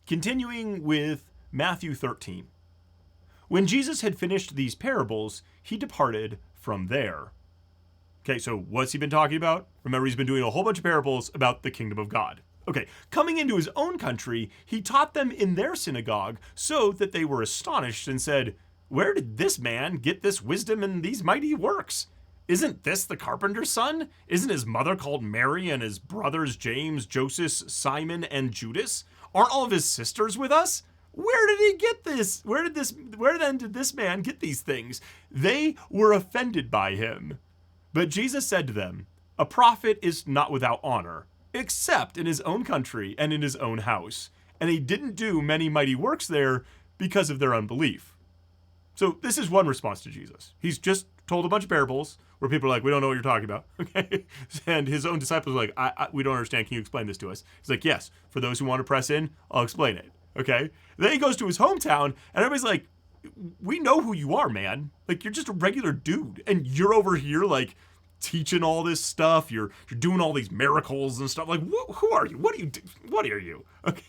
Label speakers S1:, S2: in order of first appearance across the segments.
S1: Continuing with Matthew 13. When Jesus had finished these parables, he departed from there. Okay, so what's he been talking about? Remember, he's been doing a whole bunch of parables about the kingdom of God. Okay, coming into his own country, he taught them in their synagogue so that they were astonished and said, "Where did this man get this wisdom and these mighty works? Isn't this the carpenter's son? Isn't his mother called Mary and his brothers James, Joseph, Simon, and Judas? Aren't all of his sisters with us? Where did he get this? Where then did this man get these things?" They were offended by him. But Jesus said to them, "A prophet is not without honor, except in his own country and in his own house." And he didn't do many mighty works there because of their unbelief. So this is one response to Jesus. He's just told a bunch of parables where people are like, "We don't know what you're talking about." Okay, and his own disciples are like, "We don't understand. Can you explain this to us?" He's like, "Yes, for those who want to press in, I'll explain it." Okay, then he goes to his hometown and everybody's like, "We know who you are, man. Like, you're just a regular dude, and you're over here like teaching all this stuff. You're doing all these miracles and stuff. Like, who are you? What do you do? What are you?" Okay,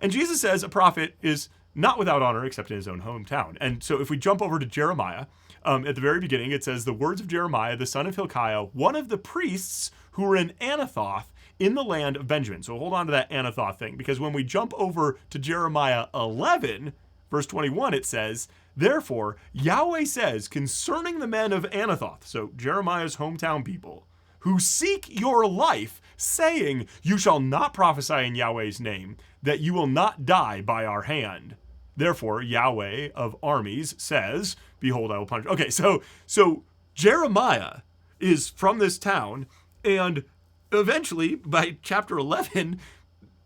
S1: and Jesus says a prophet is not without honor except in his own hometown. And so if we jump over to Jeremiah, at the very beginning, it says, "The words of Jeremiah, the son of Hilkiah, one of the priests who were in Anathoth in the land of Benjamin." So hold on to that Anathoth thing, because when we jump over to Jeremiah 11, verse 21, it says, "Therefore, Yahweh says concerning the men of Anathoth," so Jeremiah's hometown people, "who seek your life, saying, you shall not prophesy in Yahweh's name, that you will not die by our hand. Therefore, Yahweh of armies says, behold, I will punish." Okay, so Jeremiah is from this town, and eventually, by chapter 11,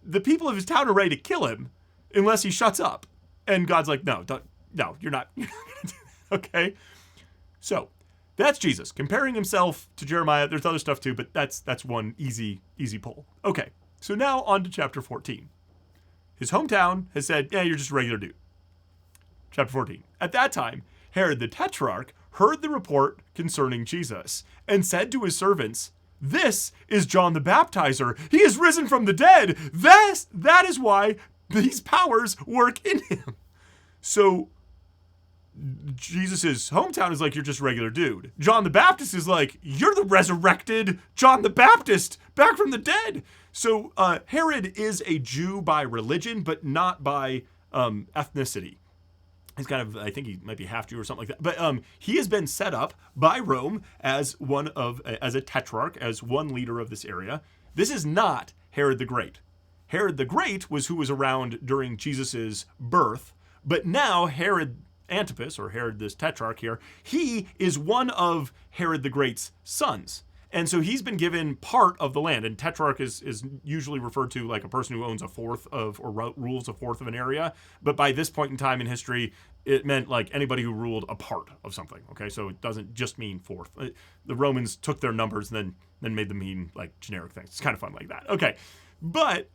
S1: the people of his town are ready to kill him unless he shuts up. And God's like, no, you're not gonna do that. Okay? So, that's Jesus comparing himself to Jeremiah. There's other stuff too, but that's one easy pull. Okay, so now on to chapter 14. His hometown has said, "Yeah, you're just a regular dude." Chapter 14. At that time, Herod the Tetrarch heard the report concerning Jesus and said to his servants, "This is John the Baptizer. He is risen from the dead. That is why these powers work in him." So Jesus' hometown is like, "You're just a regular dude." John the Baptist is like, "You're the resurrected John the Baptist back from the dead." So Herod is a Jew by religion, but not by ethnicity. He's kind of, I think he might be half Jew or something like that. But he has been set up by Rome as a tetrarch, as one leader of this area. This is not Herod the Great. Herod the Great was who was around during Jesus's birth, but now Herod Antipas, or Herod this tetrarch here, he is one of Herod the Great's sons. And so he's been given part of the land, and tetrarch is usually referred to like a person who owns a fourth of, or rules a fourth of an area. But by this point in time in history, it meant like anybody who ruled a part of something. Okay, so it doesn't just mean fourth. The Romans took their numbers and then made them mean like generic things. It's kind of fun like that. Okay, but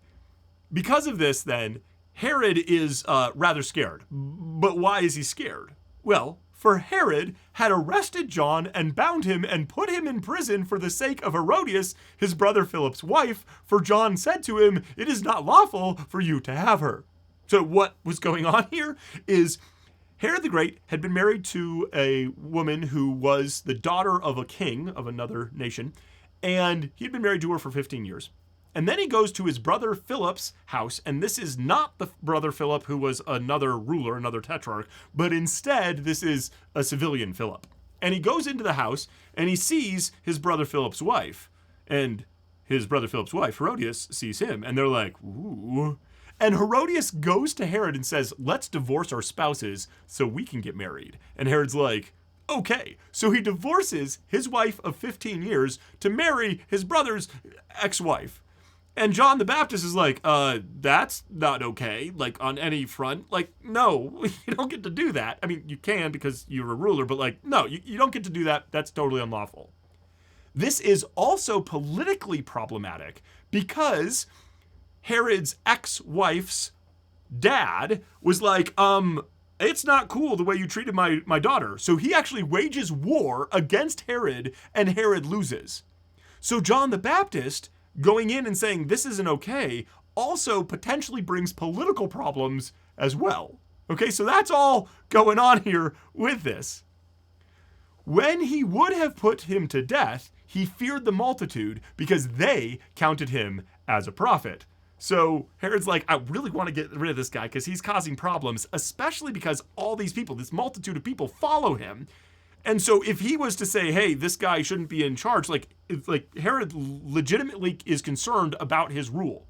S1: because of this, then Herod is rather scared. But why is he scared? Well, for Herod had arrested John and bound him and put him in prison for the sake of Herodias, his brother Philip's wife, for John said to him, "It is not lawful for you to have her." So what was going on here is Herod the Great had been married to a woman who was the daughter of a king of another nation, and he'd been married to her for 15 years. And then he goes to his brother Philip's house, and this is not the brother Philip who was another ruler, another tetrarch, but instead this is a civilian Philip. And he goes into the house, and he sees his brother Philip's wife, and his brother Philip's wife, Herodias, sees him, and they're like, "Ooh." And Herodias goes to Herod and says, "Let's divorce our spouses so we can get married." And Herod's like, "Okay." So he divorces his wife of 15 years to marry his brother's ex-wife. And John the Baptist is like, that's not okay, like, on any front. Like, no, you don't get to do that. I mean, you can because you're a ruler, but like, no, you don't get to do that. That's totally unlawful. This is also politically problematic because Herod's ex-wife's dad was like, it's not cool the way you treated my daughter. So he actually wages war against Herod, and Herod loses. So John the Baptist, going in and saying this isn't okay, also potentially brings political problems as well. Okay, so that's all going on here with this. When he would have put him to death, he feared the multitude because they counted him as a prophet. So Herod's like, I really want to get rid of this guy because he's causing problems, especially because all these people, this multitude of people, follow him. And so if he was to say, hey, this guy shouldn't be in charge, like Herod legitimately is concerned about his rule.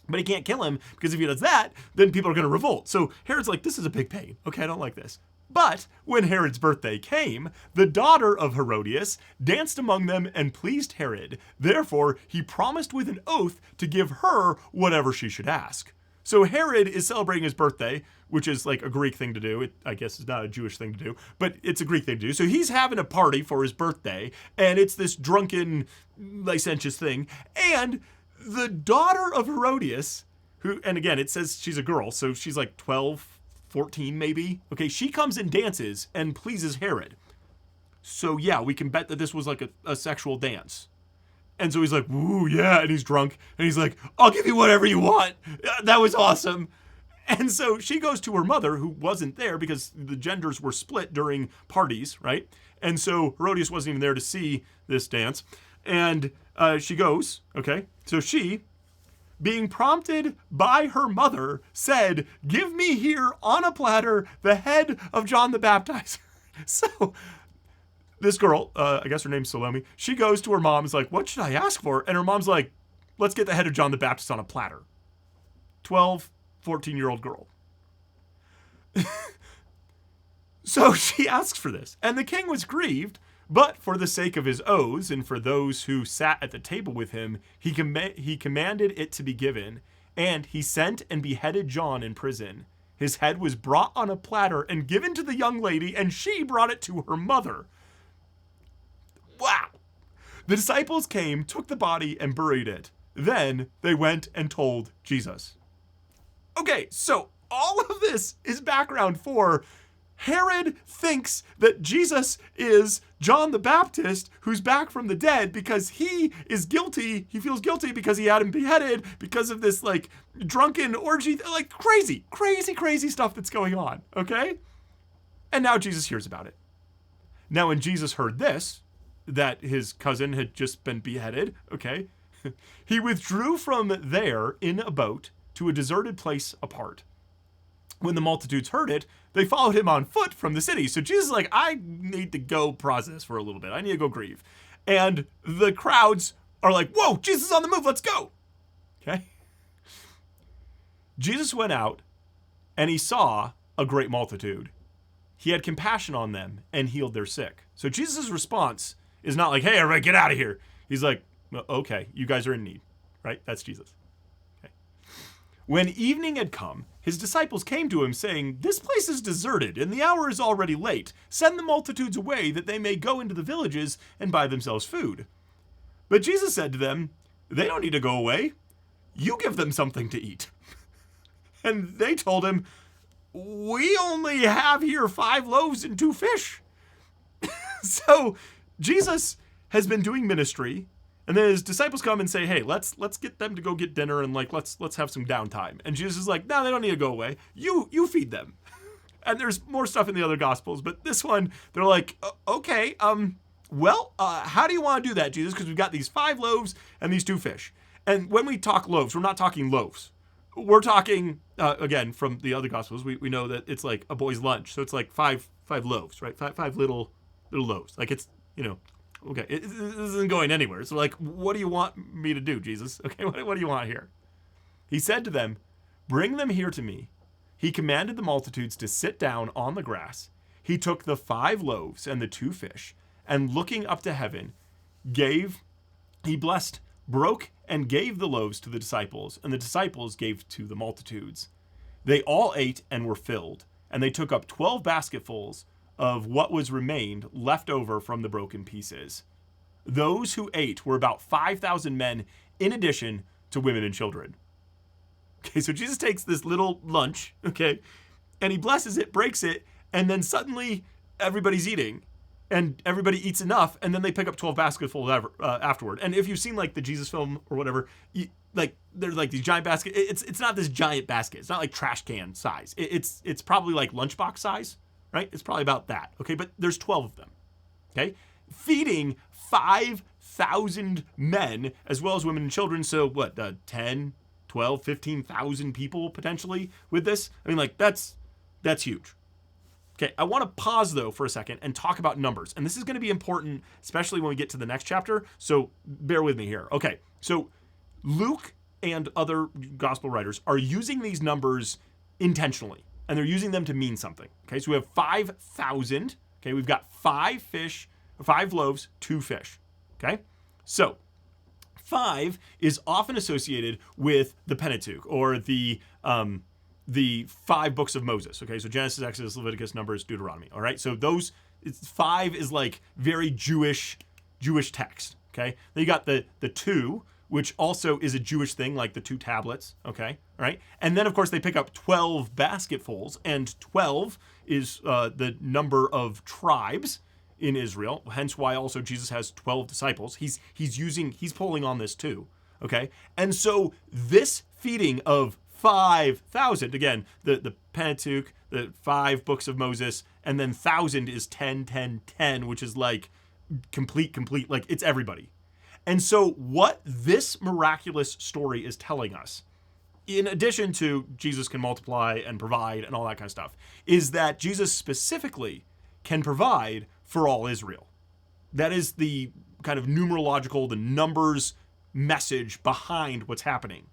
S1: But he can't kill him because if he does that, then people are going to revolt. So Herod's like, this is a big pain. Okay, I don't like this. But when Herod's birthday came, the daughter of Herodias danced among them and pleased Herod. Therefore, he promised with an oath to give her whatever she should ask. So Herod is celebrating his birthday, which is like a Greek thing to do. It, I guess, is not a Jewish thing to do, but it's a Greek thing to do. So he's having a party for his birthday, and it's this drunken, licentious thing. And the daughter of Herodias, who, and again, it says she's a girl, so she's like 12, 14 maybe. Okay, she comes and dances and pleases Herod. So yeah, we can bet that this was like a sexual dance. And so he's like, ooh, yeah, and he's drunk. And he's like, I'll give you whatever you want. That was awesome. And so she goes to her mother, who wasn't there because the genders were split during parties, right? And so Herodias wasn't even there to see this dance. And she goes, okay? So she, being prompted by her mother, said, give me here on a platter the head of John the Baptizer. So this girl, I guess her name's Salome, she goes to her mom and is like, what should I ask for? And her mom's like, let's get the head of John the Baptist on a platter. 12, 14-year-old girl. So she asks for this. And the king was grieved, but for the sake of his oaths and for those who sat at the table with him, he commanded it to be given. And he sent and beheaded John in prison. His head was brought on a platter and given to the young lady, and she brought it to her mother. Wow. The disciples came, took the body, and buried it. Then they went and told Jesus. Okay, so all of this is background for Herod thinks that Jesus is John the Baptist who's back from the dead because he is guilty. He feels guilty because he had him beheaded because of this like drunken orgy, like crazy stuff that's going on, okay? And now Jesus hears about it. Now when Jesus heard this, that his cousin had just been beheaded, okay, he withdrew from there in a boat to a deserted place apart. When the multitudes heard it, they followed him on foot from the city. So Jesus is like, I need to go process for a little bit. I need to go grieve. And the crowds are like, whoa, Jesus is on the move. Let's go. Okay. Jesus went out and he saw a great multitude. He had compassion on them and healed their sick. So Jesus' response is not like, hey, everybody, get out of here. He's like, okay, you guys are in need, right? That's Jesus. Okay. When evening had come, his disciples came to him saying, this place is deserted and the hour is already late. Send the multitudes away that they may go into the villages and buy themselves food. But Jesus said to them, they don't need to go away. You give them something to eat. And they told him, we only have here 5 loaves and 2 fish. So Jesus has been doing ministry, and then his disciples come and say, hey, let's get them to go get dinner and like let's have some downtime. And Jesus is like, no, they don't need to go away. You feed them. And there's more stuff in the other gospels, but this one, they're like, okay, how do you want to do that, Jesus? Because we've got these 5 loaves and these 2 fish. And when we talk loaves, we're not talking loaves. We're talking, again, from the other gospels, we know that it's like a boy's lunch. So it's like five loaves, right? Five little loaves. Like it's, okay, this isn't going anywhere. So like, what do you want me to do, Jesus? Okay, what do you want here? He said to them, bring them here to me. He commanded the multitudes to sit down on the grass. He took the 5 loaves and the 2 fish, and looking up to heaven, he blessed, broke, and gave the loaves to the disciples, and the disciples gave to the multitudes. They all ate and were filled, and they took up 12 basketfuls of what was remained left over from the broken pieces. Those who ate were about 5,000 men, in addition to women and children. Okay, so Jesus takes this little lunch, okay, and he blesses it, breaks it, and then suddenly everybody's eating. And everybody eats enough, and then they pick up 12 basketfuls afterward. And if you've seen like the Jesus film or whatever, like they're like these giant baskets. It's not this giant basket. It's not like trash can size. It's probably like lunchbox size, right? It's probably about that. Okay, but there's 12 of them. Okay, feeding 5,000 men as well as women and children. So what? 10, 12, 15,000 people potentially with this. I mean, like that's huge. Okay, I want to pause though for a second and talk about numbers. And this is going to be important, especially when we get to the next chapter. So bear with me here. Okay, so Luke and other gospel writers are using these numbers intentionally, and they're using them to mean something. Okay, so we have 5,000. Okay, we've got 5 fish, 5 loaves, 2 fish. Okay, so 5 is often associated with the Pentateuch, or the 5 books of Moses. Okay, so Genesis, Exodus, Leviticus, Numbers, Deuteronomy. All right, so 5 is like very Jewish text. Okay, then you got the 2, which also is a Jewish thing, like the 2 tablets. Okay, all right, and then of course they pick up 12 basketfuls, and 12 is the number of tribes in Israel. Hence why also Jesus has 12 disciples. He's pulling on this too. Okay, and so this feeding of 5,000, again, the Pentateuch, the 5 books of Moses, and then 1,000 is 10, 10, 10, which is like complete, like it's everybody. And so what this miraculous story is telling us, in addition to Jesus can multiply and provide and all that kind of stuff, is that Jesus specifically can provide for all Israel. That is the kind of numerological, the numbers message behind what's happening.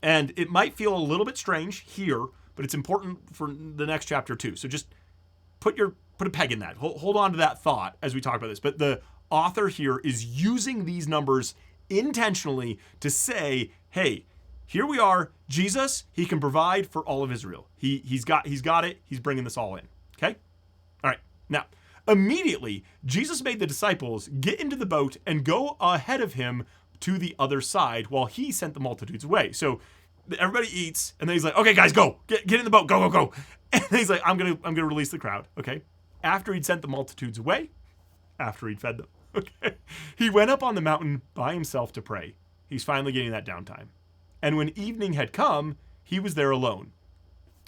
S1: And it might feel a little bit strange here, but it's important for the next chapter too. So just put a peg in that. Hold on to that thought as we talk about this. But the author here is using these numbers intentionally to say, hey, here we are. Jesus, he can provide for all of Israel. He's got it. He's bringing this all in. Okay? All right. Now, immediately, Jesus made the disciples get into the boat and go ahead of him to the other side while he sent the multitudes away. So everybody eats, and then he's like, okay, guys, go. Get in the boat. Go. And he's like, I'm gonna release the crowd. Okay? After he'd sent the multitudes away, after he'd fed them, okay, he went up on the mountain by himself to pray. He's finally getting that downtime. And when evening had come, he was there alone.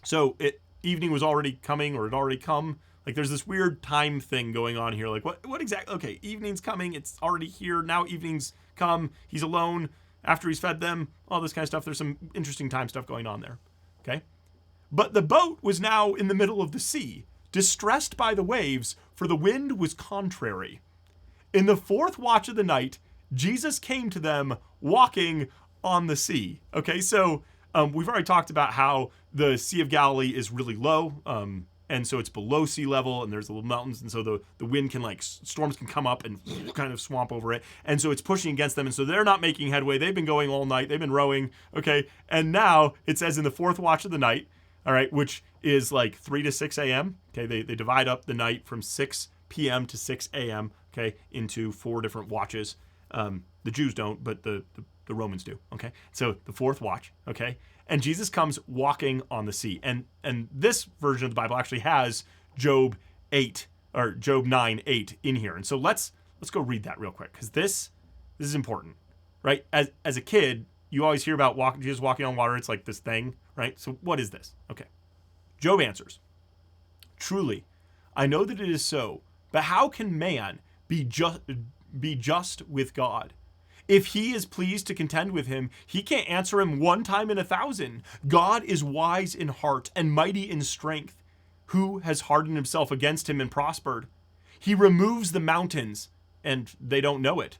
S1: So evening was already coming, or had already come. Like there's this weird time thing going on here. Like what exactly? Okay, evening's coming. It's already here. Now evening's come. He's alone after he's fed them. All this kind of stuff. There's some interesting time stuff going on there. Okay. But the boat was now in the middle of the sea, distressed by the waves, for the wind was contrary. In the 4th watch of the night, Jesus came to them walking on the sea. Okay, so we've already talked about how the Sea of Galilee is really low, and so it's below sea level, and there's the little mountains, and so the wind can, like, storms can come up and kind of swamp over it, and so it's pushing against them, and so they're not making headway. They've been going all night. They've been rowing, okay, and now it says in the 4th watch of the night, all right, which is like 3 to 6 a.m., okay, they divide up the night from 6 p.m. to 6 a.m., okay, into 4 different watches. The Jews don't, but the Romans do, okay? So the 4th watch, okay? And Jesus comes walking on the sea. And this version of the Bible actually has Job 8 or Job 9:8 in here. And so let's go read that real quick, because this is important, right? As a kid, you always hear about Jesus walking on water. It's like this thing, right? So what is this? Okay. Job answers, "Truly, I know that it is so, but how can man be just with God? If he is pleased to contend with him, he can't answer him 1 time in 1,000. God is wise in heart and mighty in strength. Who has hardened himself against him and prospered? He removes the mountains, and they don't know it.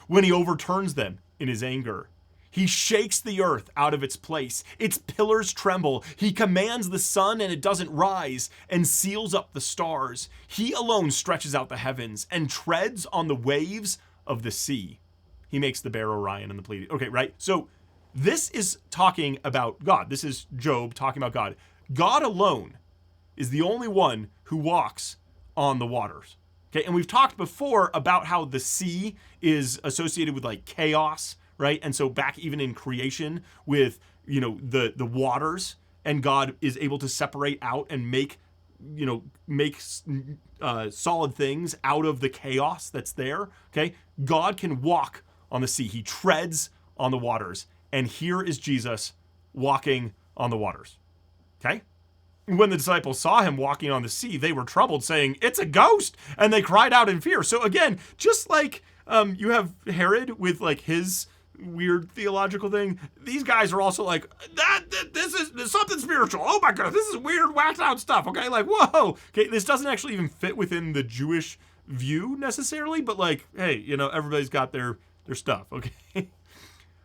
S1: When he overturns them in his anger, he shakes the earth out of its place. Its pillars tremble. He commands the sun, and it doesn't rise, and seals up the stars. He alone stretches out the heavens and treads on the waves of the sea. He makes the bear Orion and the Pleiades." Okay, right? So this is talking about God. This is Job talking about God. God alone is the only one who walks on the waters. Okay, and we've talked before about how the sea is associated with like chaos, right? And so back even in creation with, the waters, and God is able to separate out and make solid things out of the chaos that's there. Okay, God can walk on the sea. He treads on the waters, and here is Jesus walking on the waters. Okay? When the disciples saw him walking on the sea, they were troubled, saying, "It's a ghost!" And they cried out in fear. So again, just like you have Herod with like his weird theological thing, these guys are also like, this is something spiritual. Oh my goodness, this is weird, whacked out stuff. Okay, like, whoa. Okay, this doesn't actually even fit within the Jewish view necessarily, but like, hey, everybody's got their stuff. Okay.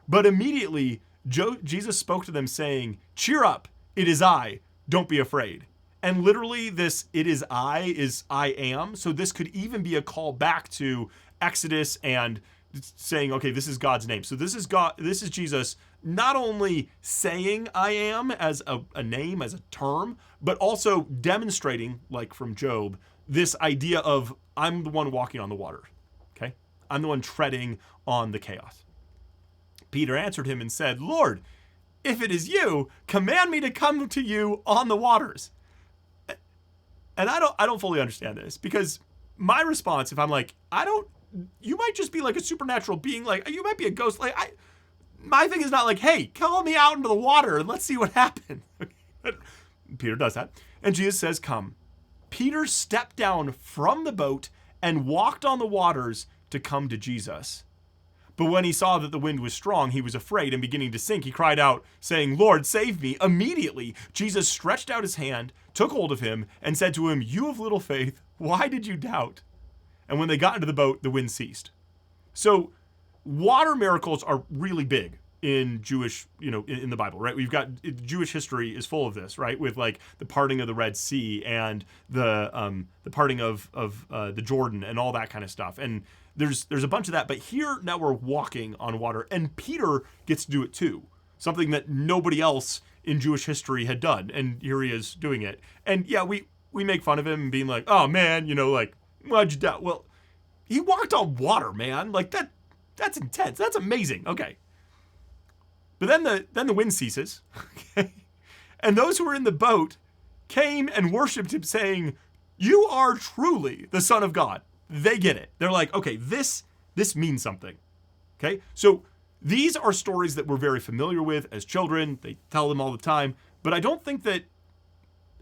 S1: But immediately, Jesus spoke to them saying, "Cheer up, it is I, don't be afraid." And literally this "it is I am." So this could even be a call back to Exodus and saying, okay, this is God's name. So this is Jesus not only saying "I am" as a name, as a term, but also demonstrating, like from Job, this idea of I'm the one walking on the water. Okay? I'm the one treading on the chaos. Peter answered him and said, "Lord, if it is you, command me to come to you on the waters." And I don't fully understand this, because my response, if I'm like, you might just be like a supernatural being, like you might be a ghost. Like my thing is not like, "Hey, call me out into the water and let's see what happens." Peter does that. And Jesus says, "Come." Peter stepped down from the boat and walked on the waters to come to Jesus. But when he saw that the wind was strong, he was afraid, and beginning to sink, he cried out, saying, "Lord, save me." Immediately, Jesus stretched out his hand, took hold of him, and said to him, "You of little faith, why did you doubt?" And when they got into the boat, the wind ceased. So water miracles are really big in Jewish, in the Bible, right? We've got Jewish history is full of this, right? With like the parting of the Red Sea and the parting of the Jordan and all that kind of stuff. And there's a bunch of that, but here now we're walking on water, and Peter gets to do it too. Something that nobody else in Jewish history had done, and here he is doing it. And yeah, we make fun of him and being like, "Oh man, like, why'd you doubt?" Well, he walked on water, man. Like that's intense. That's amazing. Okay. But then the wind ceases, okay? And those who were in the boat came and worshiped him, saying, "You are truly the Son of God." They get it. They're like, okay, this means something. Okay? So these are stories that we're very familiar with as children. They tell them all the time. But I don't think that,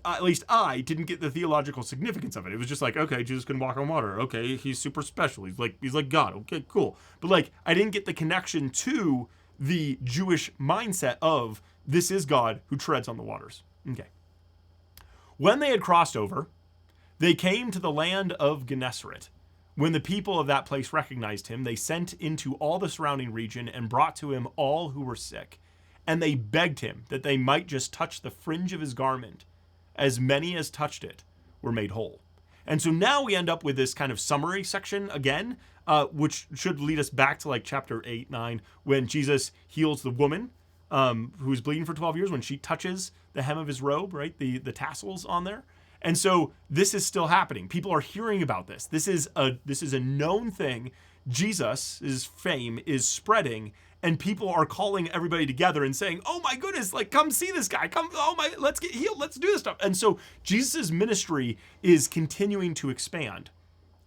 S1: at least I didn't get the theological significance of it. It was just like, okay, Jesus can walk on water. Okay, he's super special. He's like God. Okay, cool. But like, I didn't get the connection to the Jewish mindset of this is God who treads on the waters. Okay. When they had crossed over, they came to the land of Gennesaret. When the people of that place recognized him, they sent into all the surrounding region and brought to him all who were sick. And they begged him that they might just touch the fringe of his garment. As many as touched it were made whole. And so now we end up with this kind of summary section again, which should lead us back to like chapter 8, 9, when Jesus heals the woman who's bleeding for 12 years when she touches the hem of his robe, right? The tassels on there. And so this is still happening. People are hearing about this. This is a known thing. Jesus' fame is spreading, and people are calling everybody together and saying, "Oh my goodness, like come see this guy. Come, let's get healed. Let's do this stuff." And so Jesus' ministry is continuing to expand.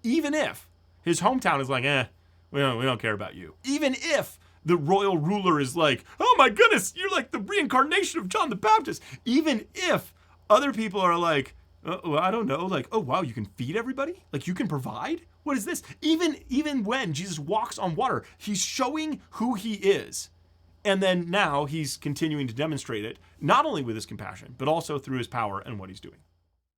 S1: Even if his hometown is like, we don't care about you. Even if the royal ruler is like, "Oh my goodness, you're like the reincarnation of John the Baptist." Even if other people are like, well, I don't know, like, "Oh wow, you can feed everybody? Like you can provide? What is this?" Even when Jesus walks on water, he's showing who he is. And then now he's continuing to demonstrate it, not only with his compassion, but also through his power and what he's doing.